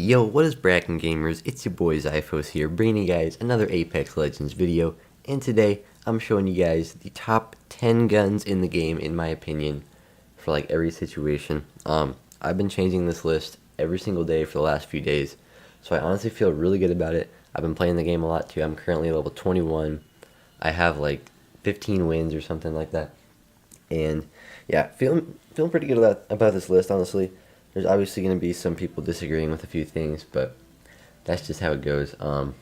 Yo, what is brackin' gamers? It's your boy Xiiphos here, bringing you guys another Apex Legends video, and today I'm showing you guys the top 10 guns in the game, in my opinion, for like every situation. I've been changing this list every single day for the last few days, so I honestly feel really good about it. I've been playing the game a lot too. I'm currently level 21. I have like 15 wins or something like that, and yeah, feeling pretty good about this list, honestly. There's obviously going to be some people disagreeing with a few things, but that's just how it goes. We're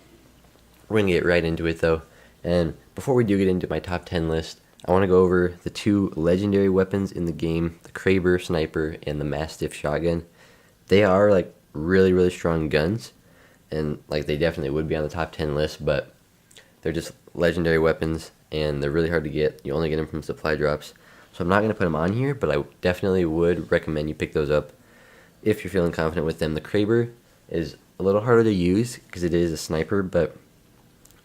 going to get right into it, though. And before we do get into my top 10 list, I want to go over the two legendary weapons in the game, the Kraber Sniper and the Mastiff Shotgun. They are, like, really, really strong guns, and, like, they definitely would be on the top 10 list, but they're just legendary weapons, and they're really hard to get. You only get them from supply drops. So I'm not going to put them on here, but I definitely would recommend you pick those up if you're feeling confident with them. The Kraber is a little harder to use because it is a sniper, but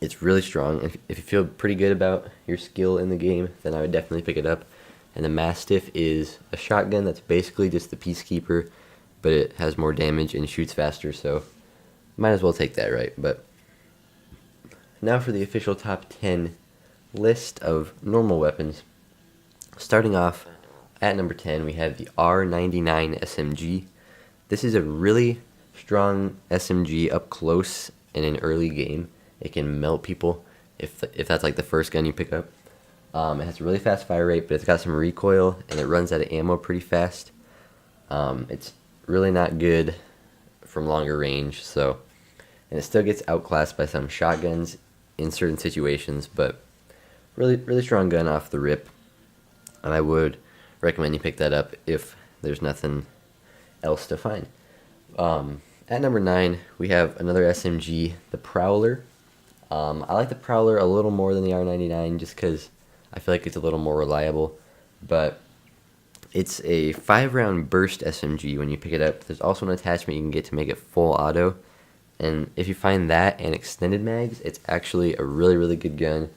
it's really strong. If you feel pretty good about your skill in the game, then I would definitely pick it up. And the Mastiff is a shotgun that's basically just the Peacekeeper, but it has more damage and shoots faster, so might as well take that, right? But now for the official top 10 list of normal weapons. Starting off at number 10, we have the R99 SMG. This is a really strong SMG up close in an early game. It can melt people if that's like the first gun you pick up. It has a really fast fire rate, but it's got some recoil, and it runs out of ammo pretty fast. It's really not good from longer range, and it still gets outclassed by some shotguns in certain situations, but really strong gun off the rip, and I would recommend you pick that up if there's nothing else to find. At number 9, we have another SMG, the Prowler. I like the Prowler a little more than the R99 just because I feel like it's a little more reliable, but it's a 5-round burst SMG when you pick it up. There's also an attachment you can get to make it full auto, and if you find that and extended mags, it's actually a really good gun.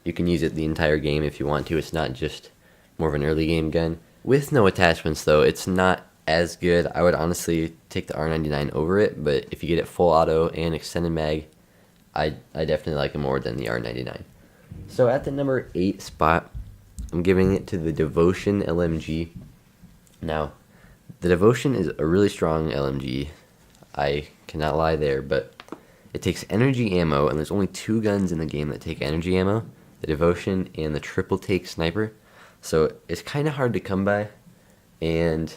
You can use it the entire game if you want to. It's not just more of an early game gun. With no attachments, though, it's not as good. I would honestly take the R99 over it, but if you get it full auto and extended mag, I definitely like it more than the R99. So at the number 8 spot, I'm giving it to the Devotion LMG. Now, the Devotion is a really strong LMG. I cannot lie there, but it takes energy ammo, and there's only 2 guns in the game that take energy ammo, the Devotion and the Triple Take Sniper. So it's kind of hard to come by, and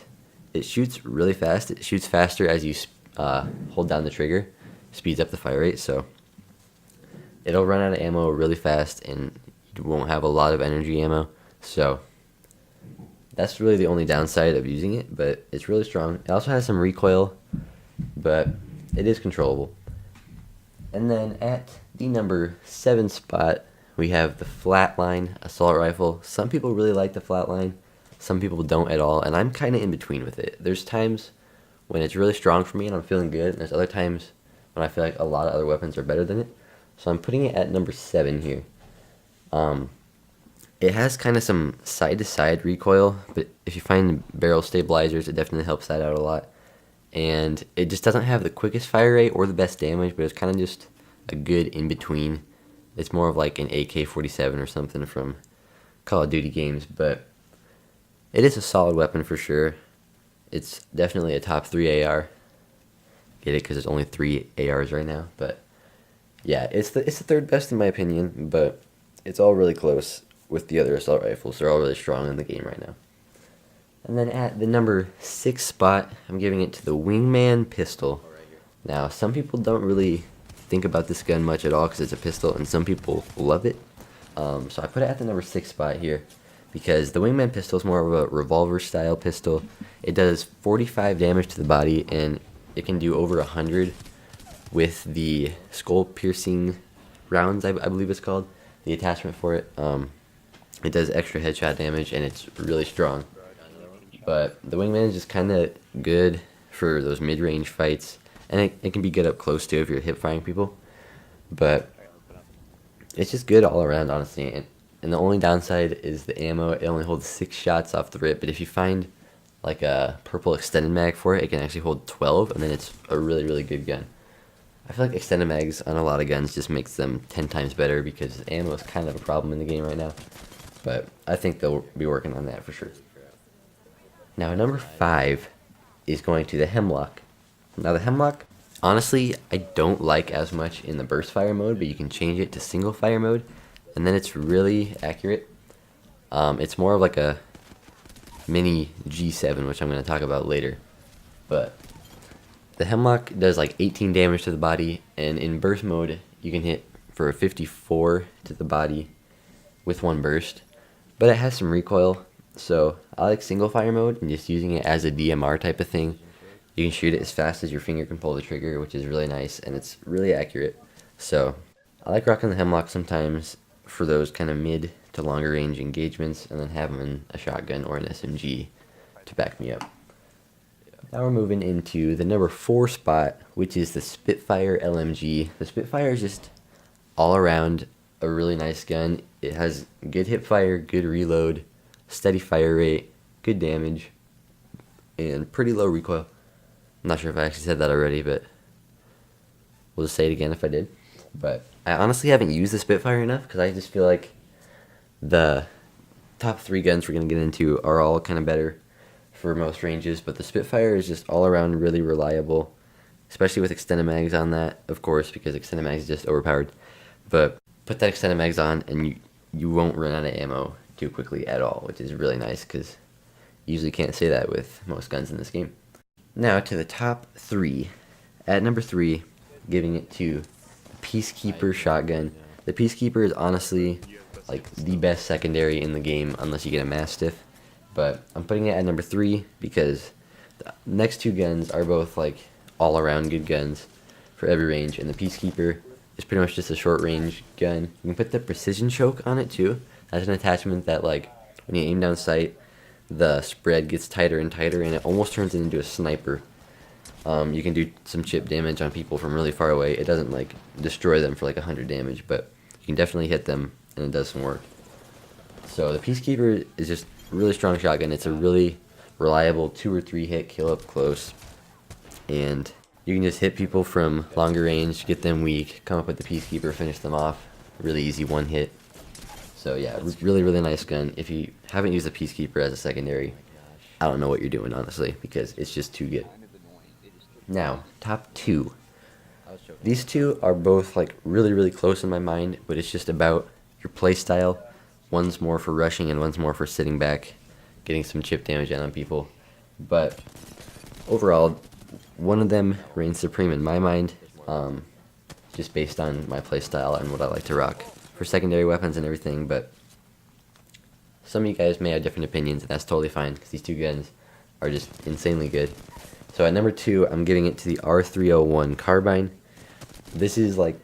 it shoots really fast. It shoots faster as you hold down the trigger, speeds up the fire rate, so it'll run out of ammo really fast, and you won't have a lot of energy ammo. So that's really the only downside of using it, but it's really strong. It also has some recoil, but it is controllable. And then at the number 7 spot, we have the Flatline assault rifle. Some people really like the Flatline, some people don't at all, and I'm kind of in between with it. There's times when it's really strong for me and I'm feeling good, and there's other times when I feel like a lot of other weapons are better than it. So I'm putting it at number 7 here. It has kind of some side-to-side recoil, but if you find barrel stabilizers, it definitely helps that out a lot. And it just doesn't have the quickest fire rate or the best damage, but it's kind of just a good in-between. It's more of like an AK-47 or something from Call of Duty games, but it is a solid weapon for sure. It's definitely a top 3 AR. Get it? Because there's only 3 ARs right now, but yeah, it's the third best in my opinion, but it's all really close with the other assault rifles. They're all really strong in the game right now. And then at the number 6 spot, I'm giving it to the Wingman Pistol. Now, some people don't really think about this gun much at all because it's a pistol, and some people love it. So I put it at the number 6 spot here because the Wingman Pistol is more of a revolver style pistol. It does 45 damage to the body, and it can do over 100 with the skull piercing rounds, I believe it's called, the attachment for it. It does extra headshot damage, and it's really strong. But the Wingman is just kind of good for those mid-range fights, and it can be good up close too if you're hip firing people. But it's just good all around, honestly. And the only downside is the ammo. It only holds 6 shots off the rip, but if you find like a purple extended mag for it. It can actually hold 12, and then it's a really, really good gun. I feel like extended mags on a lot of guns just makes them 10 times better because ammo is kind of a problem in the game right now. But I think they'll be working on that for sure. Now, number 5 is going to the Hemlock. Now, the Hemlock, honestly, I don't like as much in the burst fire mode, but you can change it to single fire mode, and then it's really accurate. It's more of like a mini G7, which I'm going to talk about later. But the Hemlock does like 18 damage to the body, and in burst mode, you can hit for a 54 to the body with one burst. But it has some recoil, so I like single fire mode and just using it as a DMR type of thing. You can shoot it as fast as your finger can pull the trigger, which is really nice, and it's really accurate. So I like rocking the Hemlock sometimes for those kind of mid to longer range engagements, and then having a shotgun or an SMG to back me up. Now we're moving into the number 4 spot, which is the Spitfire LMG. The Spitfire is just all around a really nice gun. It has good hip fire, good reload, steady fire rate, good damage, and pretty low recoil. I'm not sure if I actually said that already, but we'll just say it again if I did. But I honestly haven't used the Spitfire enough because I just feel like the top 3 guns we're going to get into are all kind of better for most ranges, but the Spitfire is just all around really reliable, especially with extended mags on that, of course, because extended mags is just overpowered. But put that extended mags on and you won't run out of ammo too quickly at all, which is really nice because you usually can't say that with most guns in this game. Now to the top 3. At number 3, giving it to Peacekeeper shotgun. The Peacekeeper is honestly like the best secondary in the game unless you get a Mastiff. But I'm putting it at number 3 because the next 2 guns are both like all around good guns for every range, and the Peacekeeper is pretty much just a short range gun. You can put the precision choke on it too. That's an attachment that like when you aim down sight, the spread gets tighter and tighter, and it almost turns it into a sniper. You can do some chip damage on people from really far away. It doesn't like destroy them for like 100 damage, but you can definitely hit them, and it does some work. So the Peacekeeper is just a really strong shotgun. It's a really reliable 2 or 3 hit kill up close, and you can just hit people from longer range, get them weak, come up with the Peacekeeper, finish them off. Really easy one hit. So yeah, really, really nice gun. If you haven't used the Peacekeeper as a secondary, I don't know what you're doing, honestly, because it's just too good. Now, top 2. These 2 are both like really, really close in my mind, but it's just about your play style. One's more for rushing and one's more for sitting back, getting some chip damage on people. But overall, one of them reigns supreme in my mind, just based on my play style and what I like to rock for secondary weapons and everything. But some of you guys may have different opinions, and that's totally fine because these 2 guns are just insanely good. So at number 2, I'm giving it to the R301 carbine. This is like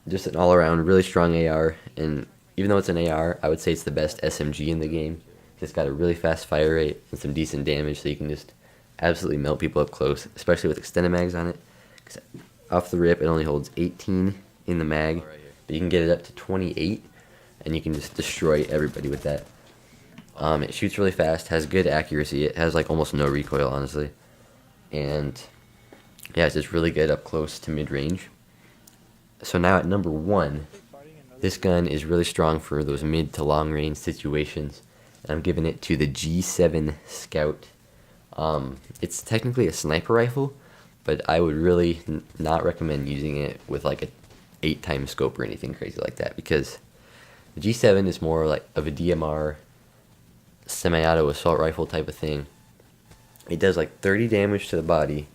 just an all-around really strong AR, and even though it's an AR, I would say it's the best SMG in the game. It's got a really fast fire rate and some decent damage, so you can just absolutely melt people up close, especially with extended mags on it. 'Cause off the rip, it only holds 18 in the mag, but you can get it up to 28, and you can just destroy everybody with that. It shoots really fast, has good accuracy. It has like almost no recoil, honestly. And yeah, it's just really good up close to mid-range. So now at number 1, this gun is really strong for those mid to long range situations, and I'm giving it to the G7 Scout. It's technically a sniper rifle, but I would really not recommend using it with like a 8-time scope or anything crazy like that, because the G7 is more like of a DMR semi-auto assault rifle type of thing. It does like 30 damage to the body,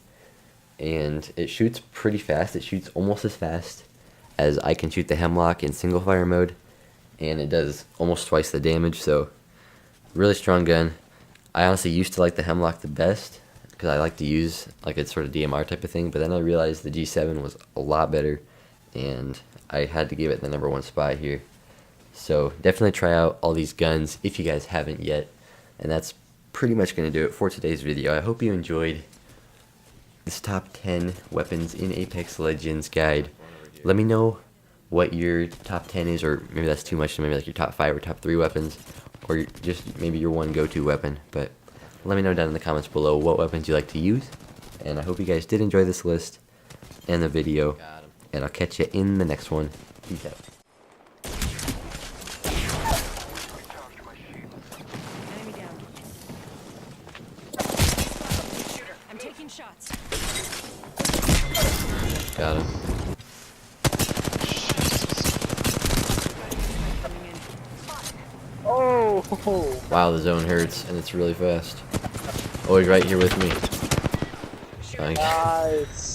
and it shoots pretty fast. It shoots almost as fast as I can shoot the Hemlock in single fire mode, and it does almost twice the damage. So really strong gun. I honestly used to like the Hemlock the best because I like to use like a sort of DMR type of thing, but then I realized the G7 was a lot better, and I had to give it the number 1 spot here. So definitely try out all these guns if you guys haven't yet, and that's pretty much going to do it for today's video. I hope you enjoyed this top 10 weapons in Apex Legends guide. Let me know what your top 10 is, or maybe that's too much, maybe like your top 5 or top 3 weapons, or just maybe your one go-to weapon. But let me know down in the comments below what weapons you like to use. And I hope you guys did enjoy this list and the video. And I'll catch you in the next one. Peace out. Enemy down. I'm taking shots. Got him. Oh! Wow, the zone hurts, and it's really fast. Oh, he's right here with me. Nice.